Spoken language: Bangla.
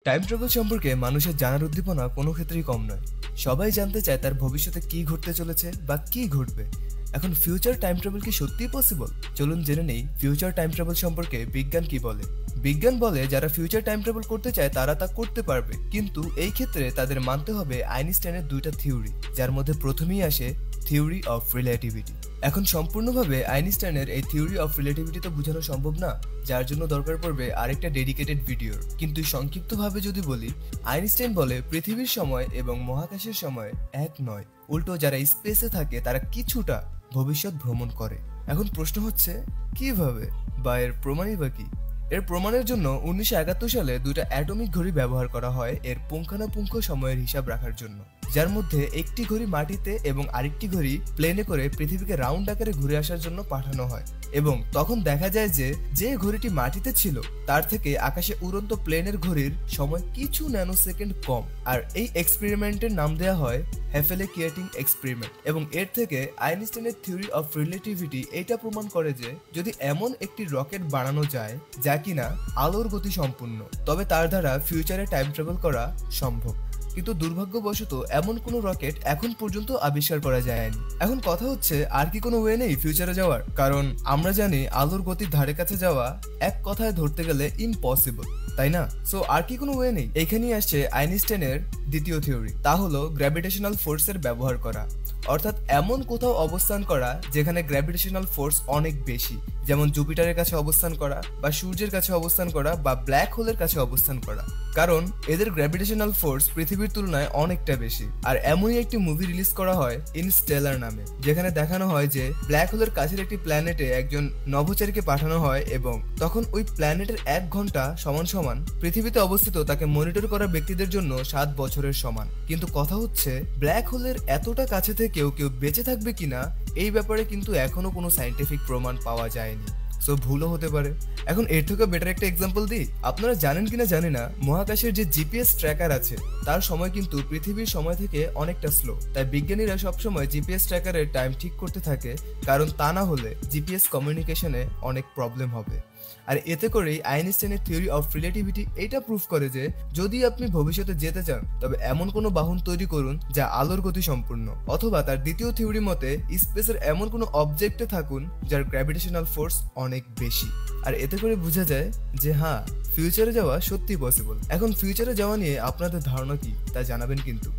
টাইম ট্রাভেল সম্পর্কে মানুষের জানার উদ্দীপনা কোনো ক্ষেত্রেই কম নয়। সবাই জানতে চায় তার ভবিষ্যতে কি ঘটতে চলেছে বা কি ঘটবে। এখন ফিউচার টাইম ট্রাভেল কি সত্যিই পসিবল? চলুন জেনে নেই ফিউচার টাইম ট্রাভেল সম্পর্কে বিজ্ঞান কি বলে। বিজ্ঞান বলে যারা ফিউচার টাইম ট্রাভেল করতে চায় তারা তা করতে পারবে, কিন্তু এই ক্ষেত্রে তাদের মানতে হবে আইনস্টাইনের দুইটা থিওরি, যার মধ্যে প্রথমেই আসে থিওরি অফ রিলেটিভিটি। এখন সম্পূর্ণভাবে আইনস্টাইনের এই থিওরি অফ রিলেটিভিটি তো বোঝানো সম্ভব না, যার জন্য দরকার পড়বে আরেকটা ডেডিকেটেড ভিডিওর। কিন্তু সংক্ষিপ্তভাবে যদি বলি, আইনস্টাইন বলে পৃথিবীর সময় এবং মহাকাশের সময় এক নয়, উল্টো যারা স্পেসে থাকে তারা কিছুটা ভবিষ্যৎ ভ্রমণ করে। এখন প্রশ্ন হচ্ছে কিভাবে, বা এর প্রমাণই বা কি? এর প্রমাণের জন্য 1971 সালে দুইটা অ্যাটমিক ঘড়ি ব্যবহার করা হয় এর পুঙ্খানুপুঙ্খ সময়ের হিসাব রাখার জন্য, যার মধ্যে একটি ঘড়ি মাটিতে এবং আরেকটি ঘড়ি প্লেনে করে পৃথিবীকে রাউন্ড আকারে ঘুরে আসার জন্য পাঠানো হয়। এবং তখন দেখা যায় যে ঘড়িটি মাটিতে ছিল তার থেকে আকাশে উড়ন্ত প্লেনের ঘড়ির সময় কিছু ন্যানো সেকেন্ড কম। আর এই এক্সপেরিমেন্টের নাম দেওয়া হয় হ্যাফেলে-কিয়েটিং এক্সপেরিমেন্ট। এবং এর থেকে আইনস্টাইনের থিওরি অফ রিলেটিভিটি এটা প্রমাণ করে যে যদি এমন একটি রকেট বানানো যায় যা কিনা আলোর গতি সম্পূর্ণ, তবে তার দ্বারা ফিউচারে টাইম ট্রাভেল করা সম্ভব। কিন্তু দুর্ভাগ্যবশত এমন কোনো রকেট এখন পর্যন্ত আবিষ্কার করা যায়নি। এখন কথা হচ্ছে, আর কি কোনো ওয়ে নেই ফিউচারে যাওয়ার? কারণ আমরা জানি আলোর গতির ধারে কাছে যাওয়া এক কথায় ধরতে গেলে ইম্পসিবল, তাই না? সো আর কি কোনো ওয়ে নেই? এখানেই আসছে আইনস্টাইনের দ্বিতীয় থিওরি, তা হলো গ্র্যাভিটেশনাল ফোর্সের ব্যবহার করা। অর্থাৎ এমন কোথাও অবস্থান করা যেখানে গ্র্যাভিটেশনাল ফোর্স অনেক বেশি, যেমন জুপিটারের কাছে অবস্থান করা, বা সূর্যের কাছে অবস্থান করা, বা ব্ল্যাক হোলের কাছে অবস্থান করা, কারণ এদের গ্র্যাভিটেশনাল ফোর্স পৃথিবীর তুলনায় অনেকটা বেশি। আর এমনই একটি মুভি রিলিজ করা হয় ইনস্টেলার নামে, যেখানে দেখানো হয় যে ব্ল্যাক হোলের কাছের একটি প্ল্যানেটে একজন নভোচারীকে পাঠানো হয় এবং তখন ওই প্ল্যানেটের 1 ঘন্টা সমান সমান পৃথিবীতে অবস্থিত তাকে মনিটর করা ব্যক্তিদের জন্য 7 বছরের সমান। কিন্তু কথা হচ্ছে, ব্ল্যাক হোলের এতটা কাছে থেকেও কেউ বেঁচে থাকবে কিনা এই ব্যাপারে কিন্তু এখনো কোনো সাইন্টিফিক প্রমাণ পাওয়া যায়নি। সো ভুলও হতে পারে। এখন এর থেকে বেটার একটা এক্সাম্পল দিই। আপনারা জানেন কিনা জানি না, মহাকাশের যে জিপিএস ট্র্যাকার আছে তার সময় কিন্তু পৃথিবীর সময় থেকে অনেকটা স্লো। তাই বিজ্ঞানীরা সবসময় জিপিএস ট্র্যাকারের টাইম ঠিক করতে থাকে, কারণ তা না হলে জিপিএস কমিউনিকেশনে অনেক প্রবলেম হবে। আর এতে করেই আইনস্টাইনের থিওরি অফ রিলেটিভিটি এটা প্রুফ করে যে যদি আপনি ভবিষ্যতে যেতে চান তবে এমন কোনো বাহন তৈরি করুন যা আলোর গতি সম্পূর্ণ, অথবা তার দ্বিতীয় থিওরি মতে স্পেসের এমন কোনো অবজেক্টে থাকুন যার গ্র্যাভিটেশনাল ফোর্স অনেক বেশি। আর এতে করে বোঝা যায় যে হ্যাঁ, ফিউচারে যাওয়া সত্যি পসিবল। এখন ফিউচারে যাওয়া নিয়ে আপনাদের ধারণা কি তা জানাবেন কিন্তু।